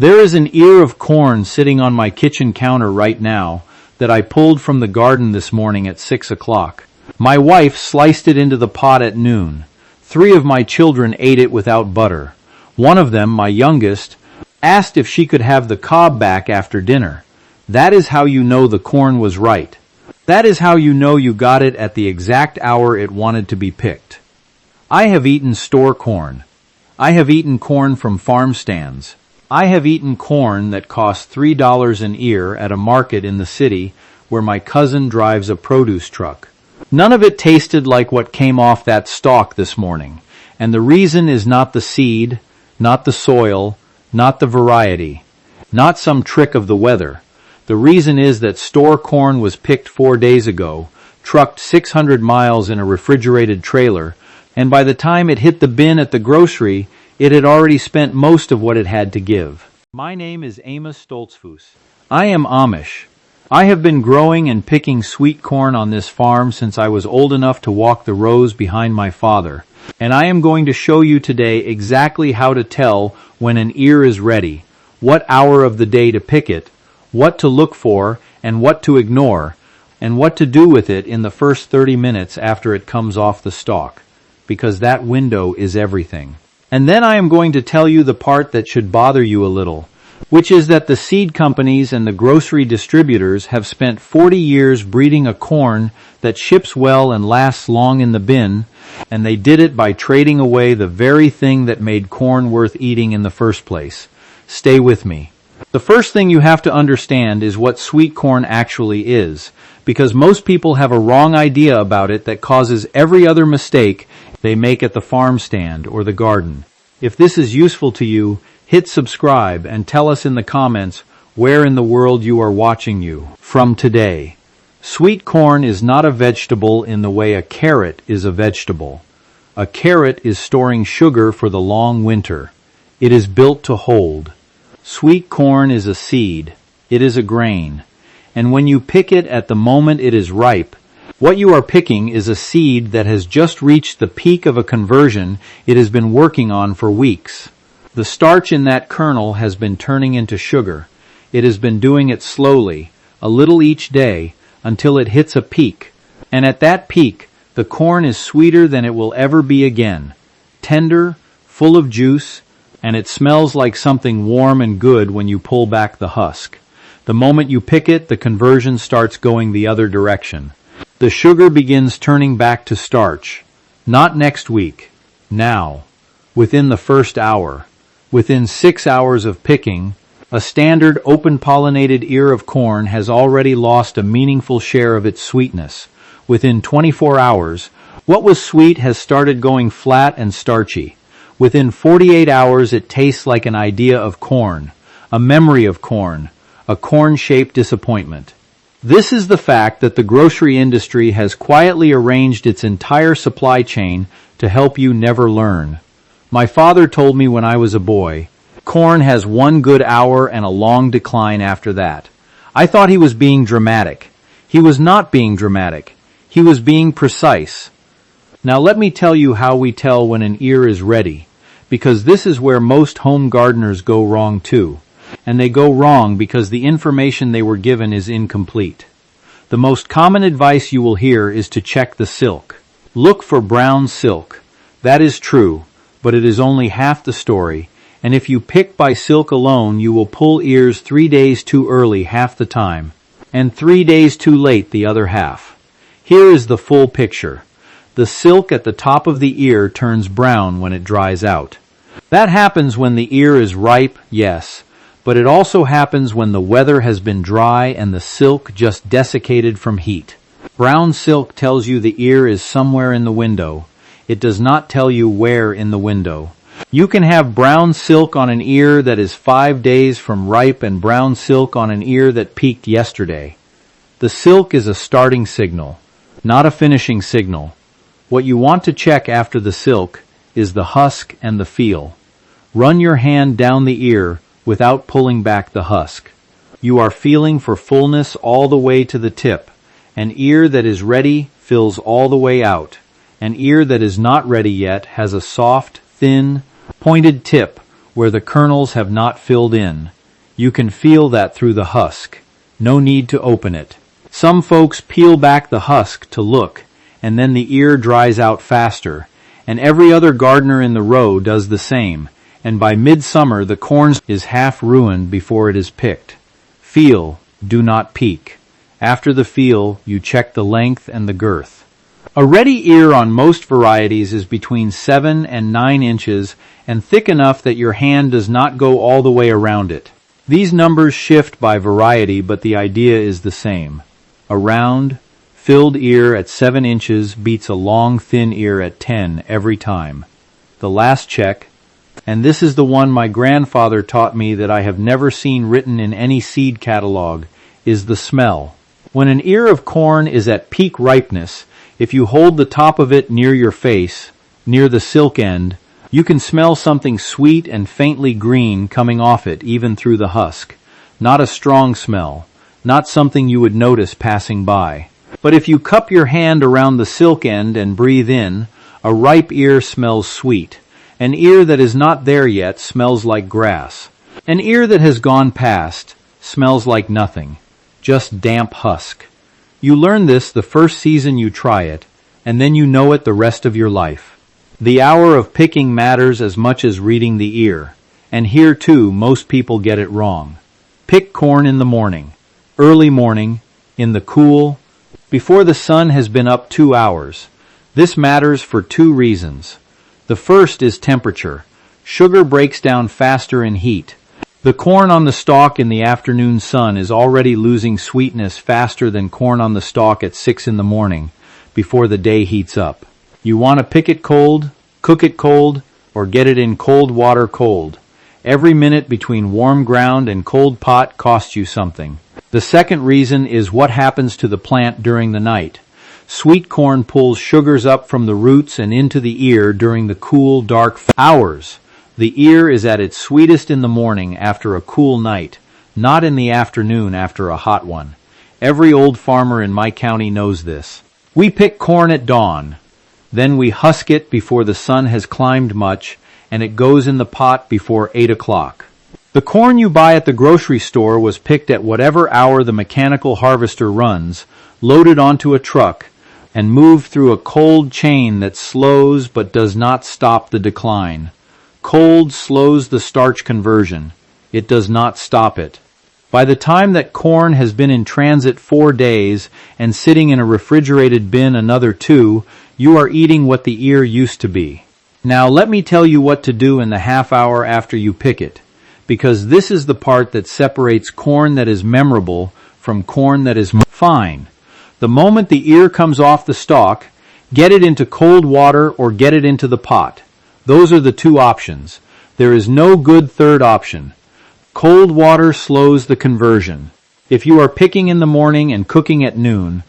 There is an ear of corn sitting on my kitchen counter right now that I pulled from the garden this morning at 6 o'clock. My wife sliced it into the pot at noon. 3 of my children ate it without butter. One of them, my youngest, asked if she could have the cob back after dinner. That is how you know the corn was right. That is how you know you got it at the exact hour it wanted to be picked. I have eaten store corn. I have eaten corn from farm stands. I have eaten corn that cost $3 an ear at a market in the city where my cousin drives a produce truck. None of it tasted like what came off that stalk this morning, and the reason is not the seed, not the soil, not the variety, not some trick of the weather. The reason is that store corn was picked 4 days ago, trucked 600 miles in a refrigerated trailer, and by the time it hit the bin at the grocery, it had already spent most of what it had to give. My name is Amos Stoltzfus. I am Amish. I have been growing and picking sweet corn on this farm since I was old enough to walk the rows behind my father, and I am going to show you today exactly how to tell when an ear is ready, what hour of the day to pick it, what to look for and what to ignore, and what to do with it in the first 30 minutes after it comes off the stalk, because that window is everything. And then I am going to tell you the part that should bother you a little, which is that the seed companies and the grocery distributors have spent 40 years breeding a corn that ships well and lasts long in the bin, and they did it by trading away the very thing that made corn worth eating in the first place. Stay with me. The first thing you have to understand is what sweet corn actually is, because most people have a wrong idea about it that causes every other mistake they make at the farm stand or the garden. If this is useful to you, hit subscribe and tell us in the comments where in the world you are watching you from today. Sweet corn is not a vegetable in the way a carrot is a vegetable. A carrot is storing sugar for the long winter. It is built to hold. Sweet corn is a seed. It is a grain. And when you pick it at the moment it is ripe, what you are picking is a seed that has just reached the peak of a conversion it has been working on for weeks. The starch in that kernel has been turning into sugar. It has been doing it slowly, a little each day, until it hits a peak. And at that peak, the corn is sweeter than it will ever be again. Tender, full of juice, and it smells like something warm and good when you pull back the husk. The moment you pick it, the conversion starts going the other direction. The sugar begins turning back to starch. Not next week. Now. Within the first hour. Within 6 hours of picking, a standard open-pollinated ear of corn has already lost a meaningful share of its sweetness. Within 24 hours, what was sweet has started going flat and starchy. Within 48 hours it tastes like an idea of corn, a memory of corn, a corn-shaped disappointment. This is the fact that the grocery industry has quietly arranged its entire supply chain to help you never learn. My father told me when I was a boy, corn has one good hour and a long decline after that. I thought he was being dramatic. He was not being dramatic. He was being precise. Now let me tell you how we tell when an ear is ready, because this is where most home gardeners go wrong too. And they go wrong because the information they were given is incomplete. The most common advice you will hear is to check the silk. Look for brown silk. That is true, but it is only half the story, and if you pick by silk alone, you will pull ears 3 days too early half the time, and 3 days too late the other half. Here is the full picture. The silk at the top of the ear turns brown when it dries out. That happens when the ear is ripe, yes, but it also happens when the weather has been dry and the silk just desiccated from heat. Brown silk tells you the ear is somewhere in the window. It does not tell you where in the window. You can have brown silk on an ear that is 5 days from ripe and brown silk on an ear that peaked yesterday. The silk is a starting signal, not a finishing signal. What you want to check after the silk is the husk and the feel. Run your hand down the ear without pulling back the husk. You are feeling for fullness all the way to the tip. An ear that is ready fills all the way out. An ear that is not ready yet has a soft, thin, pointed tip where the kernels have not filled in. You can feel that through the husk. No need to open it. Some folks peel back the husk to look, and then the ear dries out faster, and every other gardener in the row does the same, and by midsummer the corn is half ruined before it is picked. Feel, do not peek. After the feel, you check the length and the girth. A ready ear on most varieties is between 7 and 9 inches and thick enough that your hand does not go all the way around it. These numbers shift by variety, but the idea is the same. A round, filled ear at 7 inches beats a long, thin ear at 10 every time. The last check, and this is the one my grandfather taught me that I have never seen written in any seed catalog, is the smell. When an ear of corn is at peak ripeness, if you hold the top of it near your face, near the silk end, you can smell something sweet and faintly green coming off it even through the husk. Not a strong smell, not something you would notice passing by. But if you cup your hand around the silk end and breathe in, a ripe ear smells sweet. An ear that is not there yet smells like grass. An ear that has gone past smells like nothing, just damp husk. You learn this the first season you try it, and then you know it the rest of your life. The hour of picking matters as much as reading the ear, and here too most people get it wrong. Pick corn in the morning, early morning, in the cool, before the sun has been up 2 hours. This matters for 2 reasons. The first is temperature. Sugar breaks down faster in heat. The corn on the stalk in the afternoon sun is already losing sweetness faster than corn on the stalk at 6 in the morning, before the day heats up. You want to pick it cold, cook it cold, or get it in cold water cold. Every minute between warm ground and cold pot costs you something. The second reason is what happens to the plant during the night. Sweet corn pulls sugars up from the roots and into the ear during the cool, dark hours. The ear is at its sweetest in the morning after a cool night, not in the afternoon after a hot one. Every old farmer in my county knows this. We pick corn at dawn. Then we husk it before the sun has climbed much, and it goes in the pot before 8 o'clock. The corn you buy at the grocery store was picked at whatever hour the mechanical harvester runs, loaded onto a truck, and moved through a cold chain that slows but does not stop the decline. Cold slows the starch conversion. It does not stop it. By the time that corn has been in transit 4 days and sitting in a refrigerated bin another 2, you are eating what the ear used to be. Now let me tell you what to do in the half hour after you pick it, because this is the part that separates corn that is memorable from corn that is fine. The moment the ear comes off the stalk, get it into cold water or get it into the pot. Those are the 2 options. There is no good third option. Cold water slows the conversion. If you are picking in the morning and cooking at noon,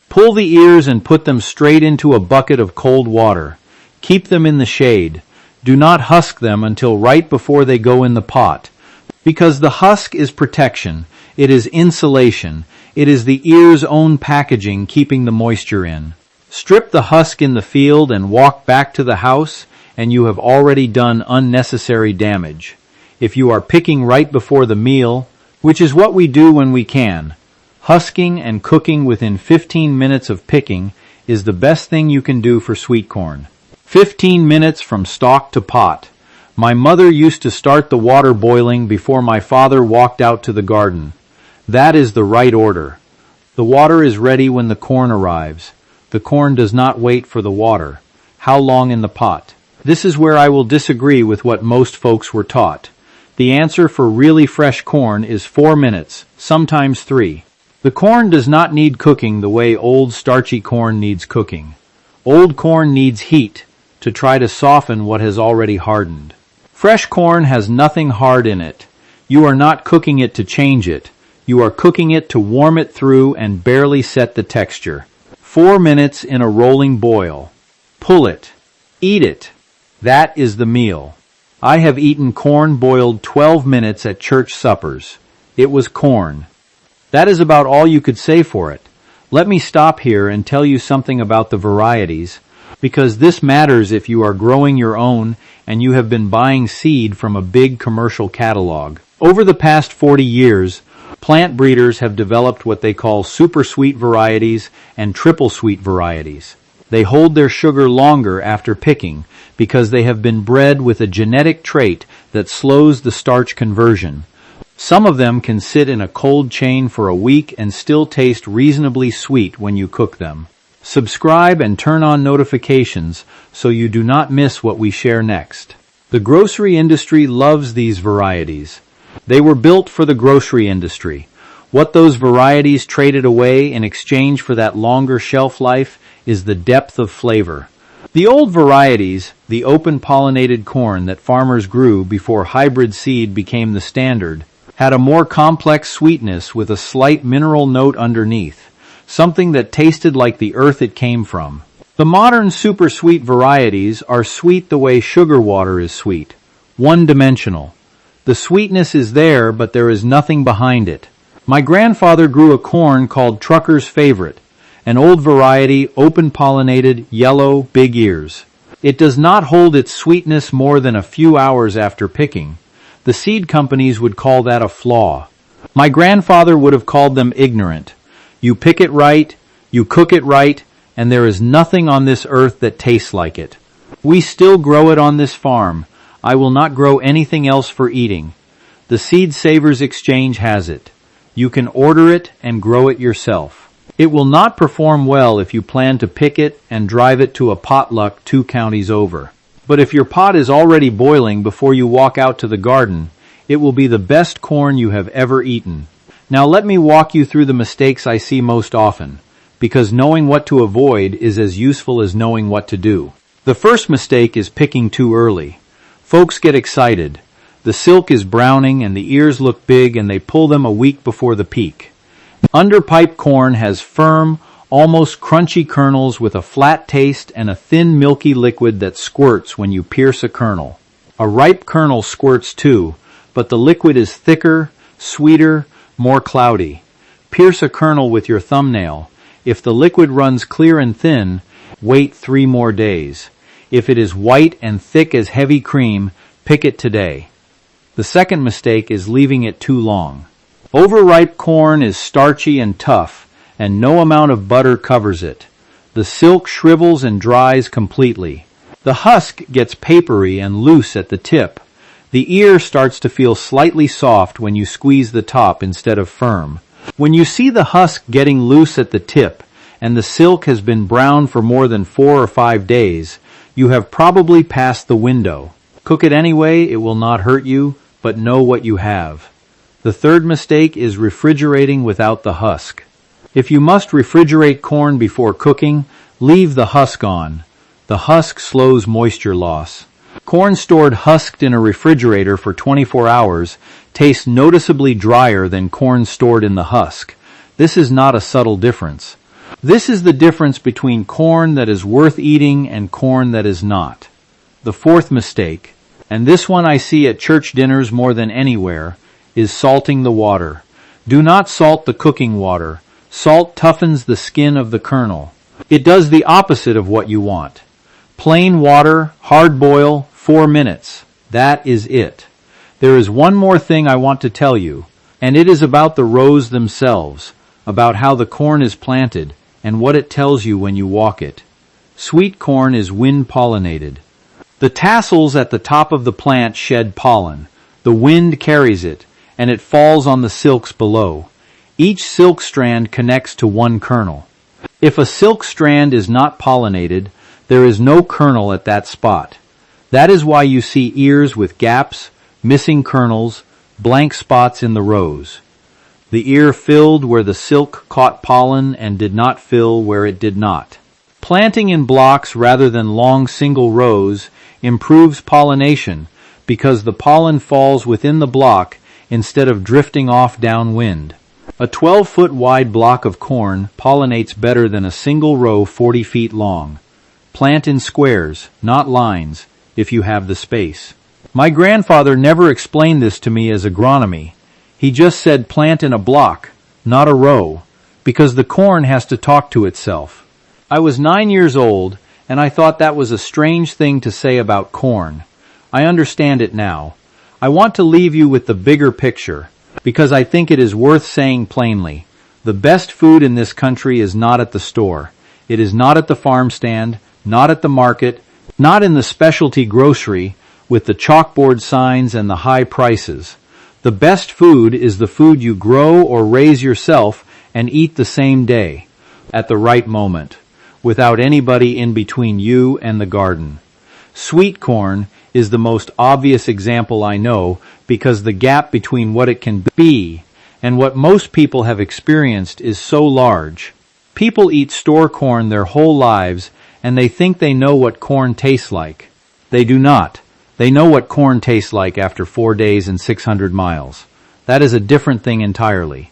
pull the ears and put them straight into a bucket of cold water. Keep them in the shade. Do not husk them until right before they go in the pot. Because the husk is protection. It is insulation. It is the ear's own packaging keeping the moisture in. Strip the husk in the field and walk back to the house, and you have already done unnecessary damage. If you are picking right before the meal, which is what we do when we can, husking and cooking within 15 minutes of picking is the best thing you can do for sweet corn. 15 minutes from stalk to pot. My mother used to start the water boiling before my father walked out to the garden. That is the right order. The water is ready when the corn arrives. The corn does not wait for the water. How long in the pot? This is where I will disagree with what most folks were taught. The answer for really fresh corn is 4 minutes, sometimes 3. The corn does not need cooking the way old starchy corn needs cooking. Old corn needs heat to try to soften what has already hardened. Fresh corn has nothing hard in it. You are not cooking it to change it. You are cooking it to warm it through and barely set the texture. 4 minutes in a rolling boil. Pull it. Eat it. That is the meal. I have eaten corn boiled 12 minutes at church suppers. It was corn. That is about all you could say for it. Let me stop here and tell you something about the varieties. because this matters if you are growing your own and you have been buying seed from a big commercial catalog. Over the past 40 years, plant breeders have developed what they call super sweet varieties and triple sweet varieties. They hold their sugar longer after picking because they have been bred with a genetic trait that slows the starch conversion. Some of them can sit in a cold chain for a week and still taste reasonably sweet when you cook them. Subscribe and turn on notifications so you do not miss what we share next. The grocery industry loves these varieties. They were built for the grocery industry. What those varieties traded away in exchange for that longer shelf life is the depth of flavor. The old varieties, the open-pollinated corn that farmers grew before hybrid seed became the standard, had a more complex sweetness with a slight mineral note underneath, something that tasted like the earth it came from. The modern super sweet varieties are sweet the way sugar water is sweet, one-dimensional. The sweetness is there, but there is nothing behind it. My grandfather grew a corn called Trucker's Favorite, an old variety, open-pollinated, yellow, big ears. It does not hold its sweetness more than a few hours after picking. The seed companies would call that a flaw. My grandfather would have called them ignorant. You pick it right, you cook it right, and there is nothing on this earth that tastes like it. We still grow it on this farm. I will not grow anything else for eating. The Seed Savers Exchange has it. You can order it and grow it yourself. It will not perform well if you plan to pick it and drive it to a potluck 2 counties over. But if your pot is already boiling before you walk out to the garden, it will be the best corn you have ever eaten. Now let me walk you through the mistakes I see most often, because knowing what to avoid is as useful as knowing what to do. The first mistake is picking too early. Folks get excited. The silk is browning and the ears look big and they pull them a week before the peak. Underpipe corn has firm, almost crunchy kernels with a flat taste and a thin milky liquid that squirts when you pierce a kernel. A ripe kernel squirts too, but the liquid is thicker, sweeter, more cloudy. Pierce a kernel with your thumbnail. If the liquid runs clear and thin, wait 3 more days. If it is white and thick as heavy cream, pick it today. The second mistake is leaving it too long. Overripe corn is starchy and tough, and no amount of butter covers it. The silk shrivels and dries completely. The husk gets papery and loose at the tip. The ear starts to feel slightly soft when you squeeze the top instead of firm. When you see the husk getting loose at the tip, and the silk has been brown for more than 4 or 5 days, you have probably passed the window. Cook it anyway, it will not hurt you, but know what you have. The third mistake is refrigerating without the husk. If you must refrigerate corn before cooking, leave the husk on. The husk slows moisture loss. Corn stored husked in a refrigerator for 24 hours tastes noticeably drier than corn stored in the husk. This is not a subtle difference. This is the difference between corn that is worth eating and corn that is not. The fourth mistake, and this one I see at church dinners more than anywhere, is salting the water. Do not salt the cooking water. Salt toughens the skin of the kernel. It does the opposite of what you want. Plain water, hard boil, 4 minutes. That is it. There is one more thing I want to tell you, and it is about the rows themselves, about how the corn is planted, and what it tells you when you walk it. Sweet corn is wind-pollinated. The tassels at the top of the plant shed pollen. The wind carries it, and it falls on the silks below. Each silk strand connects to one kernel. If a silk strand is not pollinated, there is no kernel at that spot. That is why you see ears with gaps, missing kernels, blank spots in the rows. The ear filled where the silk caught pollen and did not fill where it did not. Planting in blocks rather than long single rows improves pollination because the pollen falls within the block instead of drifting off downwind. A 12-foot wide block of corn pollinates better than a single row 40 feet long. Plant in squares, not lines, if you have the space. My grandfather never explained this to me as agronomy. He just said plant in a block, not a row, because the corn has to talk to itself. I was 9 years old, and I thought that was a strange thing to say about corn. I understand it now. I want to leave you with the bigger picture, because I think it is worth saying plainly. The best food in this country is not at the store. It is not at the farm stand, not at the market, not in the specialty grocery with the chalkboard signs and the high prices. The best food is the food you grow or raise yourself and eat the same day, at the right moment, without anybody in between you and the garden. Sweet corn is the most obvious example I know because the gap between what it can be and what most people have experienced is so large. People eat store corn their whole lives and they think they know what corn tastes like. They do not. They know what corn tastes like after 4 days and 600 miles. That is a different thing entirely.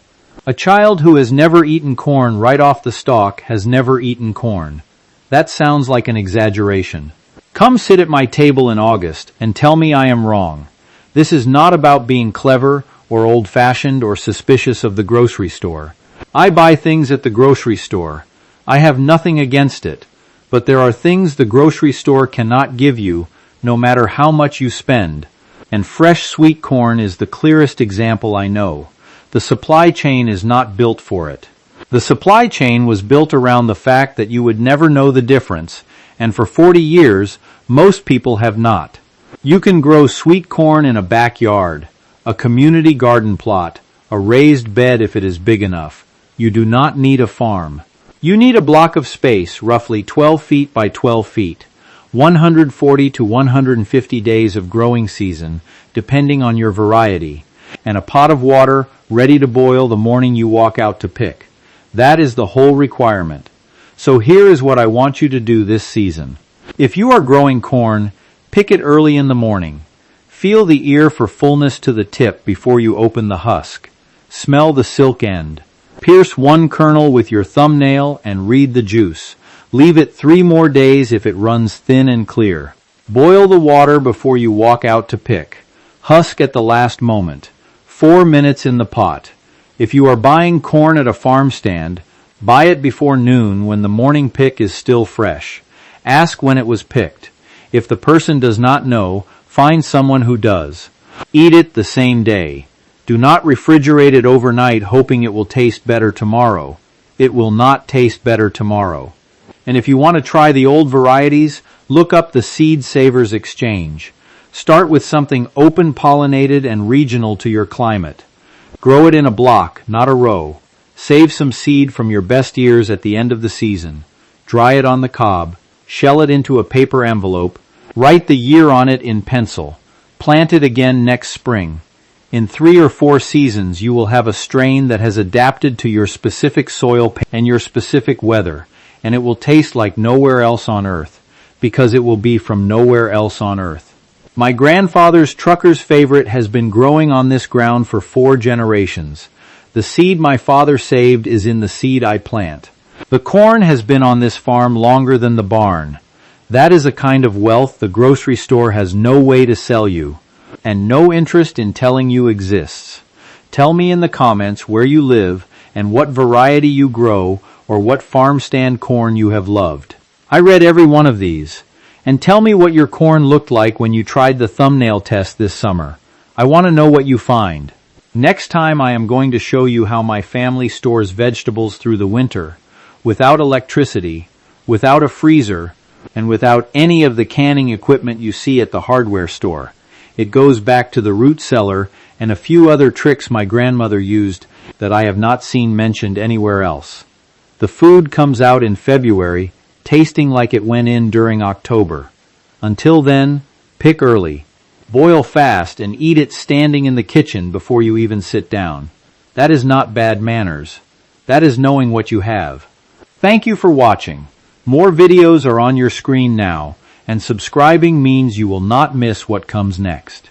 A child who has never eaten corn right off the stalk has never eaten corn. That sounds like an exaggeration. Come sit at my table in August and tell me I am wrong. This is not about being clever or old-fashioned or suspicious of the grocery store. I buy things at the grocery store. I have nothing against it. But there are things the grocery store cannot give you, no matter how much you spend. And fresh sweet corn is the clearest example I know. The supply chain is not built for it. The supply chain was built around the fact that you would never know the difference, and for 40 years, most people have not. You can grow sweet corn in a backyard, a community garden plot, a raised bed if it is big enough. You do not need a farm. You need a block of space, roughly 12 feet by 12 feet, 140 to 150 days of growing season, depending on your variety, and a pot of water ready to boil the morning you walk out to pick. That is the whole requirement. So here is what I want you to do this season. If you are growing corn, pick it early in the morning. Feel the ear for fullness to the tip before you open the husk. Smell the silk end. Pierce one kernel with your thumbnail and read the juice. Leave it 3 more days if it runs thin and clear. Boil the water before you walk out to pick. Husk at the last moment. 4 minutes in the pot. If you are buying corn at a farm stand, buy it before noon when the morning pick is still fresh. Ask when it was picked. If the person does not know, find someone who does. Eat it the same day. Do not refrigerate it overnight hoping it will taste better tomorrow. It will not taste better tomorrow. And if you want to try the old varieties, look up the Seed Savers Exchange. Start with something open-pollinated and regional to your climate. Grow it in a block, not a row. Save some seed from your best ears at the end of the season. Dry it on the cob. Shell it into a paper envelope. Write the year on it in pencil. Plant it again next spring. In 3 or 4 seasons, you will have a strain that has adapted to your specific soil and your specific weather, and it will taste like nowhere else on earth, because it will be from nowhere else on earth. My grandfather's trucker's favorite has been growing on this ground for 4 generations. The seed my father saved is in the seed I plant. The corn has been on this farm longer than the barn. That is a kind of wealth the grocery store has no way to sell you, and no interest in telling you exists. Tell me in the comments where you live and what variety you grow or what farm stand corn you have loved. I read every one of these. And tell me what your corn looked like when you tried the thumbnail test this summer. I want to know what you find. Next time I am going to show you how my family stores vegetables through the winter, without electricity, without a freezer, and without any of the canning equipment you see at the hardware store. It goes back to the root cellar and a few other tricks my grandmother used that I have not seen mentioned anywhere else. The food comes out in February, tasting like it went in during October. Until then, pick early, boil fast, and eat it standing in the kitchen before you even sit down. That is not bad manners. That is knowing what you have. Thank you for watching. More videos are on your screen now, and subscribing means you will not miss what comes next.